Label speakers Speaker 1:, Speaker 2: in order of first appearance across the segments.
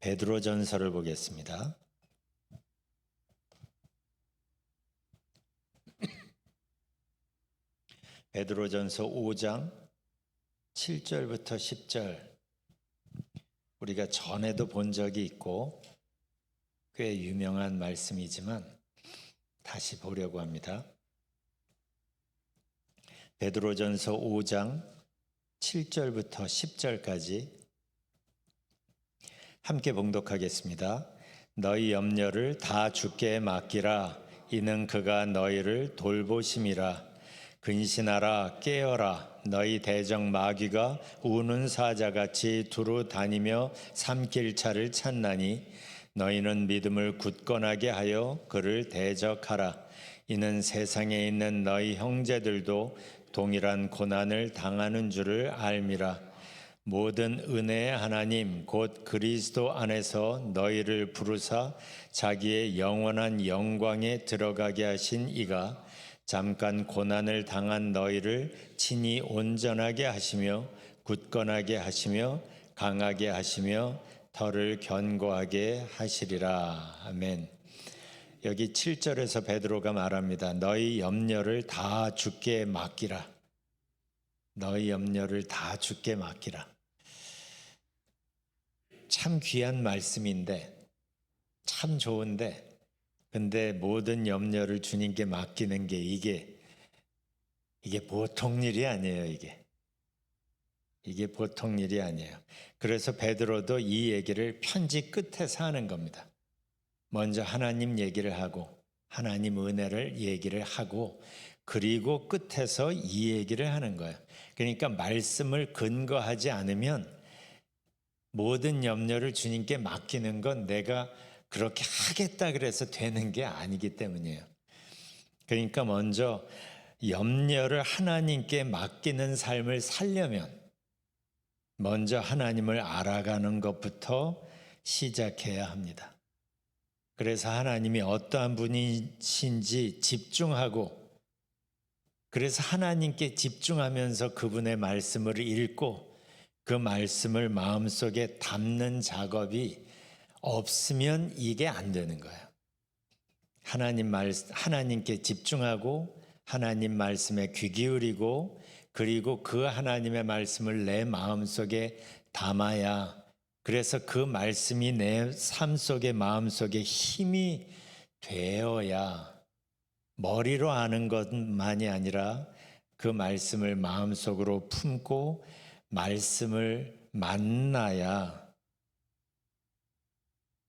Speaker 1: 베드로전서를 보겠습니다. 베드로전서 5장 7절부터 10절, 우리가 전에도 본 적이 있고 꽤 유명한 말씀이지만 다시 보려고 합니다. 베드로전서 5장 7절부터 10절까지 함께 봉독하겠습니다. 너희 염려를 다 주께 맡기라. 이는 그가 너희를 돌보심이라. 근신하라, 깨어라. 너희 대적 마귀가 우는 사자같이 두루 다니며 삼킬 차를 찾나니 너희는 믿음을 굳건하게 하여 그를 대적하라. 이는 세상에 있는 너희 형제들도 동일한 고난을 당하는 줄을 알미라. 모든 은혜의 하나님 곧 그리스도 안에서 너희를 부르사 자기의 영원한 영광에 들어가게 하신 이가 잠깐 고난을 당한 너희를 친히 온전하게 하시며 굳건하게 하시며 강하게 하시며 털을 견고하게 하시리라. 아멘. 여기 7절에서 베드로가 말합니다. 너희 염려를 다 주께 맡기라. 너희 염려를 다 주께 맡기라. 참 귀한 말씀인데, 참 좋은데, 근데 모든 염려를 주님께 맡기는 게 이게 보통 일이 아니에요. 이게 보통 일이 아니에요. 그래서 베드로도 이 얘기를 편지 끝에서 하는 겁니다. 먼저 하나님 얘기를 하고 하나님 은혜를 얘기를 하고 그리고 끝에서 이 얘기를 하는 거예요. 그러니까 말씀을 근거하지 않으면 모든 염려를 주님께 맡기는 건 내가 그렇게 하겠다 그래서 되는 게 아니기 때문이에요. 그러니까 먼저 염려를 하나님께 맡기는 삶을 살려면 먼저 하나님을 알아가는 것부터 시작해야 합니다. 그래서 하나님이 어떠한 분이신지 집중하고, 그래서 하나님께 집중하면서 그분의 말씀을 읽고 그 말씀을 마음속에 담는 작업이 없으면 이게 안 되는 거예요. 하나님께 집중하고 하나님 말씀에 귀 기울이고 그리고 그 하나님의 말씀을 내 마음속에 담아야, 그래서 그 말씀이 내 삶 속에 마음속에 힘이 되어야, 머리로 아는 것만이 아니라 그 말씀을 마음속으로 품고 말씀을 만나야,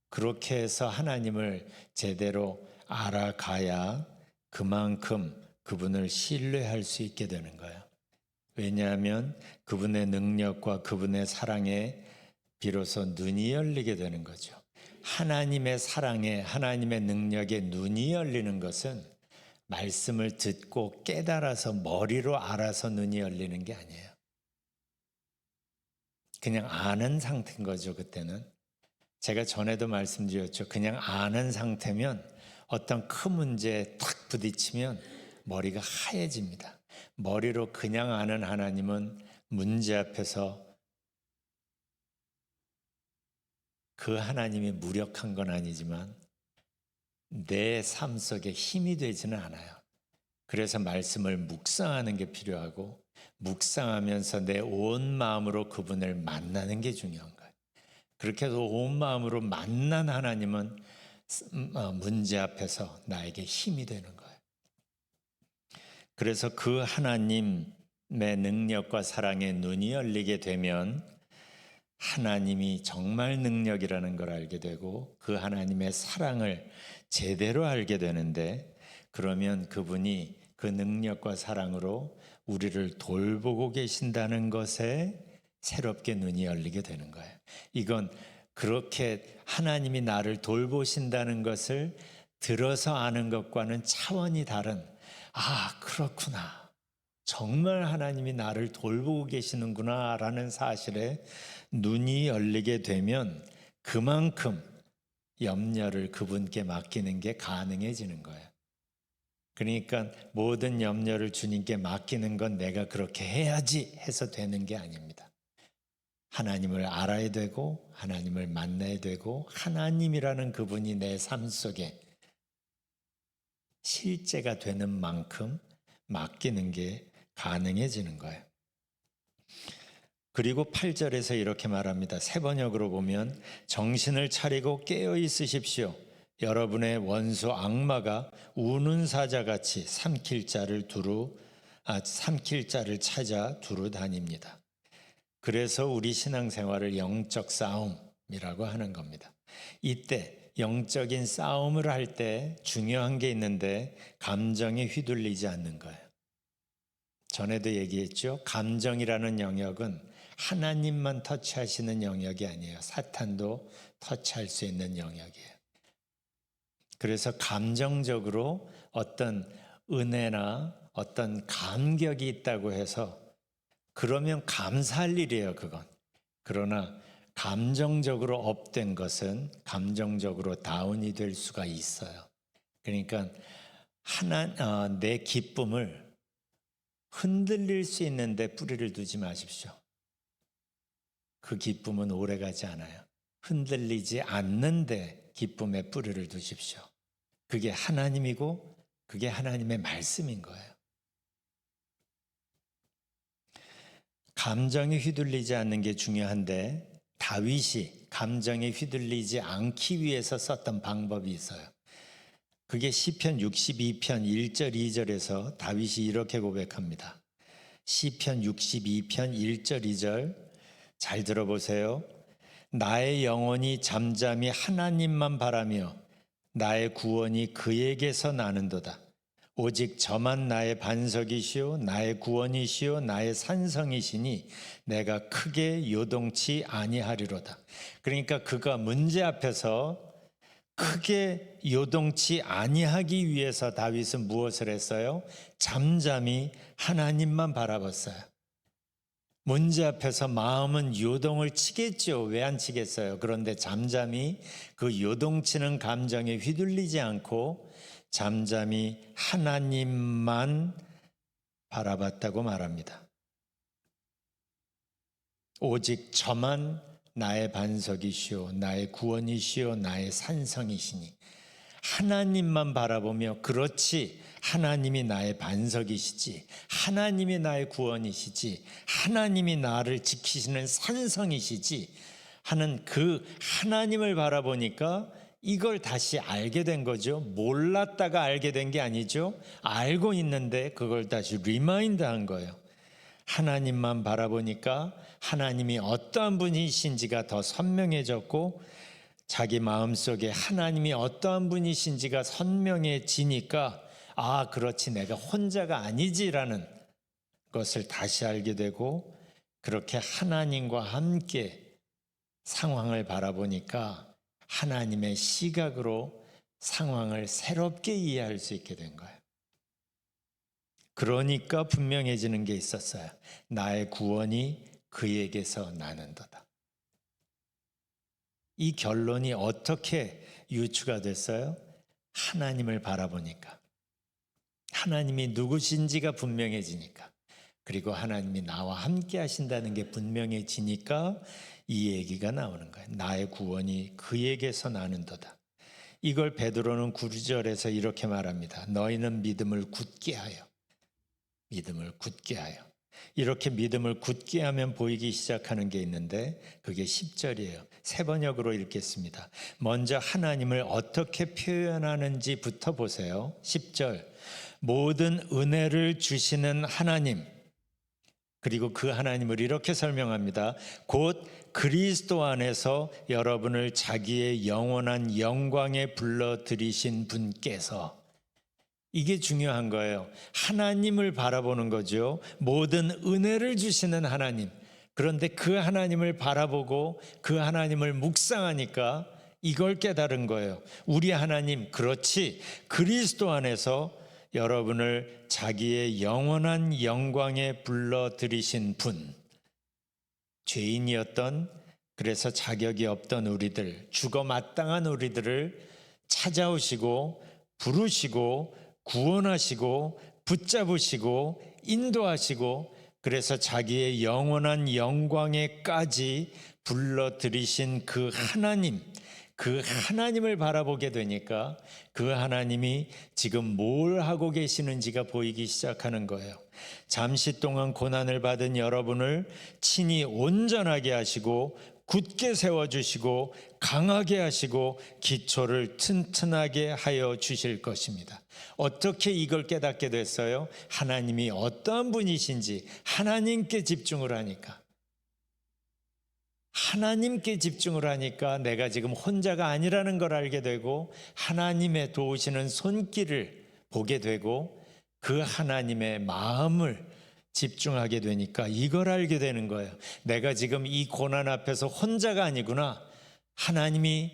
Speaker 1: 그렇게 해서 하나님을 제대로 알아가야 그만큼 그분을 신뢰할 수 있게 되는 거예요. 왜냐하면 그분의 능력과 그분의 사랑에 비로소 눈이 열리게 되는 거죠. 하나님의 사랑에, 하나님의 능력에 눈이 열리는 것은 말씀을 듣고 깨달아서 머리로 알아서 눈이 열리는 게 아니에요. 그냥 아는 상태인 거죠. 그때는 제가 전에도 말씀드렸죠. 그냥 아는 상태면 어떤 큰 문제에 탁 부딪히면 머리가 하얘집니다. 머리로 그냥 아는 하나님은 문제 앞에서 그 하나님이 무력한 건 아니지만 내 삶 속에 힘이 되지는 않아요. 그래서 말씀을 묵상하는 게 필요하고, 묵상하면서 내 온 마음으로 그분을 만나는 게 중요한 거예요. 그렇게 해서 온 마음으로 만난 하나님은 문제 앞에서 나에게 힘이 되는 거예요. 그래서 그 하나님의 능력과 사랑에 눈이 열리게 되면 하나님이 정말 능력이라는 걸 알게 되고 그 하나님의 사랑을 제대로 알게 되는데, 그러면 그분이 그 능력과 사랑으로 우리를 돌보고 계신다는 것에 새롭게 눈이 열리게 되는 거예요. 이건 그렇게 하나님이 나를 돌보신다는 것을 들어서 아는 것과는 차원이 다른, 아, 그렇구나, 정말 하나님이 나를 돌보고 계시는구나 라는 사실에 눈이 열리게 되면 그만큼 염려를 그분께 맡기는 게 가능해지는 거예요. 그러니까 모든 염려를 주님께 맡기는 건 내가 그렇게 해야지 해서 되는 게 아닙니다. 하나님을 알아야 되고 하나님을 만나야 되고 하나님이라는 그분이 내 삶 속에 실제가 되는 만큼 맡기는 게 가능해지는 거예요. 그리고 8절에서 이렇게 말합니다. 세 번역으로 보면 정신을 차리고 깨어 있으십시오. 여러분의 원수 악마가 우는 사자같이 삼킬 자를 찾아 두루 다닙니다. 그래서 우리 신앙생활을 영적 싸움이라고 하는 겁니다. 이때 영적인 싸움을 할 때 중요한 게 있는데 감정에 휘둘리지 않는 거예요. 전에도 얘기했죠. 감정이라는 영역은 하나님만 터치하시는 영역이 아니에요. 사탄도 터치할 수 있는 영역이에요. 그래서 감정적으로 어떤 은혜나 어떤 감격이 있다고 해서 그러면 감사할 일이에요, 그건. 그러나 감정적으로 업된 것은 감정적으로 다운이 될 수가 있어요. 그러니까 내 기쁨을 흔들릴 수 있는데 뿌리를 두지 마십시오. 그 기쁨은 오래가지 않아요. 흔들리지 않는데 기쁨에 뿌리를 두십시오. 그게 하나님이고 그게 하나님의 말씀인 거예요. 감정에 휘둘리지 않는 게 중요한데 다윗이 감정에 휘둘리지 않기 위해서 썼던 방법이 있어요. 그게 시편 62편 1절 2절에서 다윗이 이렇게 고백합니다. 시편 62편 1절 2절 잘 들어보세요. 나의 영혼이 잠잠히 하나님만 바라며 나의 구원이 그에게서 나는도다. 오직 저만 나의 반석이시오 나의 구원이시오 나의 산성이시니 내가 크게 요동치 아니하리로다. 그러니까 그가 문제 앞에서 크게 요동치 아니하기 위해서 다윗은 무엇을 했어요? 잠잠히 하나님만 바라봤어요. 문제 앞에서 마음은 요동을 치겠죠. 왜 안 치겠어요? 그런데 잠잠히 그 요동치는 감정에 휘둘리지 않고 잠잠히 하나님만 바라봤다고 말합니다. 오직 저만 나의 반석이시오 나의 구원이시오 나의 산성이시니 하나님만 바라보며 그렇지 하나님이 나의 반석이시지 하나님이 나의 구원이시지 하나님이 나를 지키시는 산성이시지 하는 그 하나님을 바라보니까 이걸 다시 알게 된 거죠. 몰랐다가 알게 된 게 아니죠. 알고 있는데 그걸 다시 리마인드한 거예요. 하나님만 바라보니까 하나님이 어떠한 분이신지가 더 선명해졌고 자기 마음속에 하나님이 어떠한 분이신지가 선명해지니까 아 그렇지 내가 혼자가 아니지라는 것을 다시 알게 되고 그렇게 하나님과 함께 상황을 바라보니까 하나님의 시각으로 상황을 새롭게 이해할 수 있게 된 거예요. 그러니까 분명해지는 게 있었어요. 나의 구원이 그에게서 나는도다. 이 결론이 어떻게 유추가 됐어요? 하나님을 바라보니까. 하나님이 누구신지가 분명해지니까. 그리고 하나님이 나와 함께 하신다는 게 분명해지니까 이 얘기가 나오는 거예요. 나의 구원이 그에게서 나는도다. 이걸 베드로는 9절에서 이렇게 말합니다. 너희는 믿음을 굳게 하여. 믿음을 굳게 하여. 이렇게 믿음을 굳게 하면 보이기 시작하는 게 있는데 그게 10절이에요. 세 번역으로 읽겠습니다. 먼저 하나님을 어떻게 표현하는지부터 보세요. 10절. 모든 은혜를 주시는 하나님. 그리고 그 하나님을 이렇게 설명합니다. 곧 그리스도 안에서 여러분을 자기의 영원한 영광에 불러들이신 분께서. 이게 중요한 거예요. 하나님을 바라보는 거죠. 모든 은혜를 주시는 하나님. 그런데 그 하나님을 바라보고 그 하나님을 묵상하니까 이걸 깨달은 거예요. 우리 하나님, 그렇지. 그리스도 안에서 여러분을 자기의 영원한 영광에 불러들이신 분. 죄인이었던, 그래서 자격이 없던 우리들, 죽어 마땅한 우리들을 찾아오시고 부르시고 구원하시고 붙잡으시고 인도하시고 그래서 자기의 영원한 영광에까지 불러들이신 그 하나님을 바라보게 되니까 그 하나님이 지금 뭘 하고 계시는지가 보이기 시작하는 거예요. 잠시 동안 고난을 받은 여러분을 친히 온전하게 하시고 굳게 세워주시고 강하게 하시고 기초를 튼튼하게 하여 주실 것입니다. 어떻게 이걸 깨닫게 됐어요? 하나님이 어떠한 분이신지 하나님께 집중을 하니까. 하나님께 집중을 하니까 내가 지금 혼자가 아니라는 걸 알게 되고 하나님의 도우시는 손길을 보게 되고 그 하나님의 마음을 집중하게 되니까 이걸 알게 되는 거예요. 내가 지금 이 고난 앞에서 혼자가 아니구나. 하나님이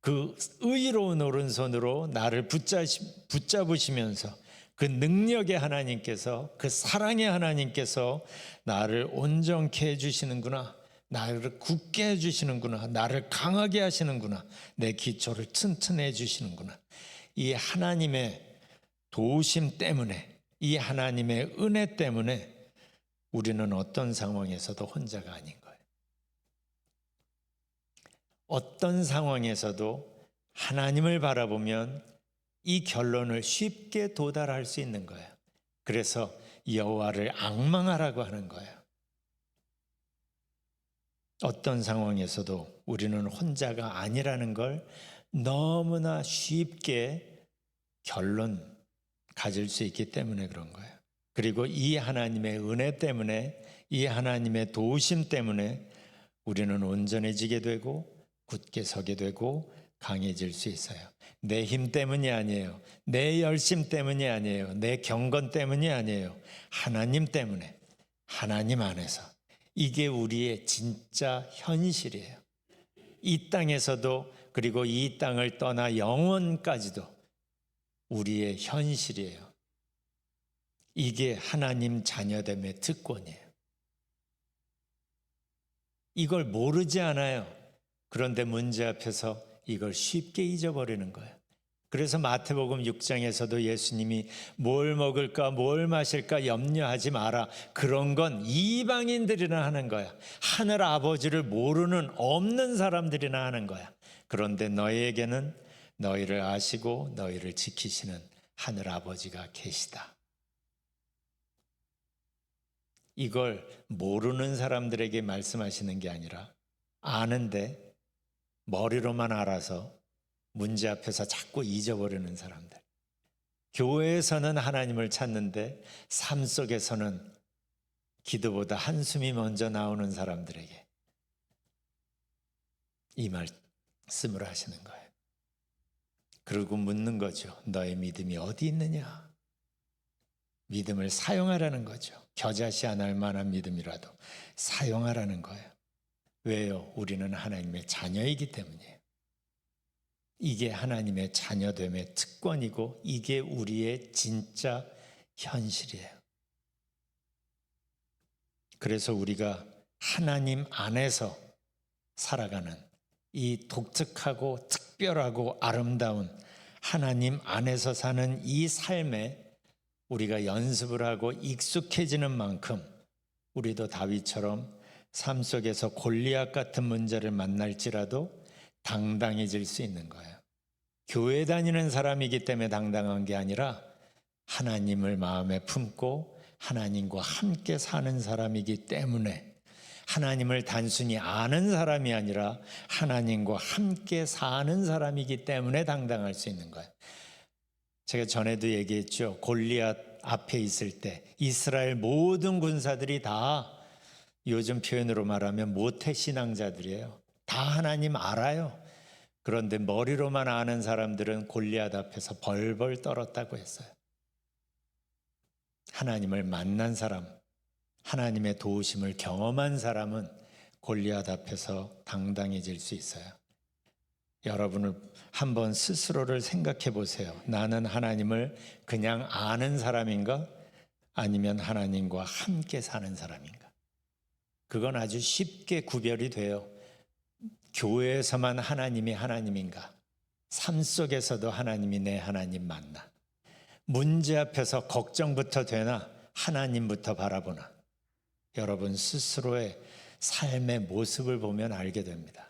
Speaker 1: 그 의로운 오른손으로 나를 붙잡으시면서 그 능력의 하나님께서, 그 사랑의 하나님께서 나를 온전케 해주시는구나. 나를 굳게 해주시는구나. 나를 강하게 하시는구나. 내 기초를 튼튼해 해주시는구나. 이 하나님의 도우심 때문에, 이 하나님의 은혜 때문에 우리는 어떤 상황에서도 혼자가 아닌 거예요. 어떤 상황에서도 하나님을 바라보면 이 결론을 쉽게 도달할 수 있는 거예요. 그래서 여호와를 앙망하라고 하는 거예요. 어떤 상황에서도 우리는 혼자가 아니라는 걸 너무나 쉽게 결론 가질 수 있기 때문에 그런 거예요. 그리고 이 하나님의 은혜 때문에, 이 하나님의 도우심 때문에 우리는 온전해지게 되고 굳게 서게 되고 강해질 수 있어요. 내 힘 때문이 아니에요. 내 열심 때문이 아니에요. 내 경건 때문이 아니에요. 하나님 때문에, 하나님 안에서. 이게 우리의 진짜 현실이에요. 이 땅에서도, 그리고 이 땅을 떠나 영원까지도 우리의 현실이에요. 이게 하나님 자녀됨의 특권이에요. 이걸 모르지 않아요. 그런데 문제 앞에서 이걸 쉽게 잊어버리는 거예요. 그래서 마태복음 6장에서도 예수님이 뭘 먹을까 뭘 마실까 염려하지 마라. 그런 건 이방인들이나 하는 거야. 하늘 아버지를 모르는 없는 사람들이나 하는 거야. 그런데 너희에게는 너희를 아시고 너희를 지키시는 하늘 아버지가 계시다. 이걸 모르는 사람들에게 말씀하시는 게 아니라 아는데 머리로만 알아서 문제 앞에서 자꾸 잊어버리는 사람들. 교회에서는 하나님을 찾는데 삶 속에서는 기도보다 한숨이 먼저 나오는 사람들에게 이 말씀을 하시는 거예요. 그리고 묻는 거죠. 너의 믿음이 어디 있느냐? 믿음을 사용하라는 거죠. 겨자씨 안 할 만한 믿음이라도 사용하라는 거예요. 왜요? 우리는 하나님의 자녀이기 때문이에요. 이게 하나님의 자녀됨의 특권이고 이게 우리의 진짜 현실이에요. 그래서 우리가 하나님 안에서 살아가는 이 독특하고 특별하고 아름다운 하나님 안에서 사는 이 삶에 우리가 연습을 하고 익숙해지는 만큼 우리도 다윗처럼 삶 속에서 골리앗 같은 문제를 만날지라도 당당해질 수 있는 거예요. 교회 다니는 사람이기 때문에 당당한 게 아니라 하나님을 마음에 품고 하나님과 함께 사는 사람이기 때문에, 하나님을 단순히 아는 사람이 아니라 하나님과 함께 사는 사람이기 때문에 당당할 수 있는 거예요. 제가 전에도 얘기했죠. 골리앗 앞에 있을 때 이스라엘 모든 군사들이 다 요즘 표현으로 말하면 모태신앙자들이에요. 다 하나님 알아요. 그런데 머리로만 아는 사람들은 골리앗 앞에서 벌벌 떨었다고 했어요. 하나님을 만난 사람, 하나님의 도우심을 경험한 사람은 골리앗 앞에서 당당해질 수 있어요. 여러분을 한번 스스로를 생각해 보세요. 나는 하나님을 그냥 아는 사람인가? 아니면 하나님과 함께 사는 사람인가? 그건 아주 쉽게 구별이 돼요. 교회에서만 하나님이 하나님인가? 삶 속에서도 하나님이 내 하나님 맞나? 문제 앞에서 걱정부터 되나? 하나님부터 바라보나? 여러분 스스로의 삶의 모습을 보면 알게 됩니다.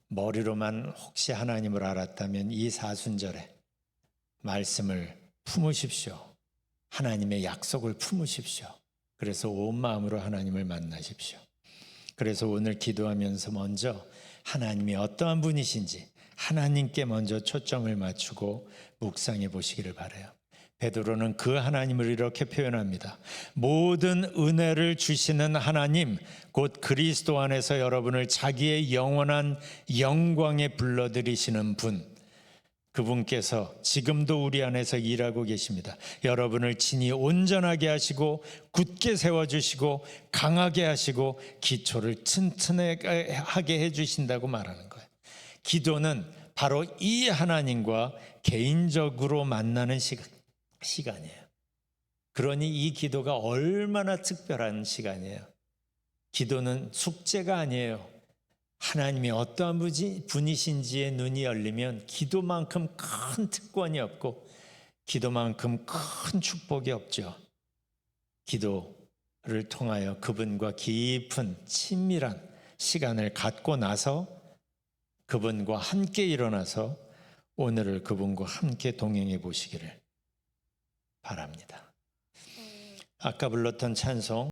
Speaker 1: 머리로만 혹시 하나님을 알았다면 이 사순절에 말씀을 품으십시오. 하나님의 약속을 품으십시오. 그래서 온 마음으로 하나님을 만나십시오. 그래서 오늘 기도하면서 먼저 하나님이 어떠한 분이신지 하나님께 먼저 초점을 맞추고 묵상해 보시기를 바라요. 베드로는 그 하나님을 이렇게 표현합니다. 모든 은혜를 주시는 하나님, 곧 그리스도 안에서 여러분을 자기의 영원한 영광에 불러들이시는 분, 그분께서 지금도 우리 안에서 일하고 계십니다. 여러분을 친히 온전하게 하시고 굳게 세워주시고 강하게 하시고 기초를 튼튼하게 해주신다고 말하는 거예요. 기도는 바로 이 하나님과 개인적으로 만나는 시간이에요. 그러니 이 기도가 얼마나 특별한 시간이에요. 기도는 숙제가 아니에요. 하나님이 어떠한 분이신지에 눈이 열리면 기도만큼 큰 특권이 없고 기도만큼 큰 축복이 없죠. 기도를 통하여 그분과 깊은 친밀한 시간을 갖고 나서 그분과 함께 일어나서 오늘을 그분과 함께 동행해 보시기를 바랍니다. 아까 불렀던 찬송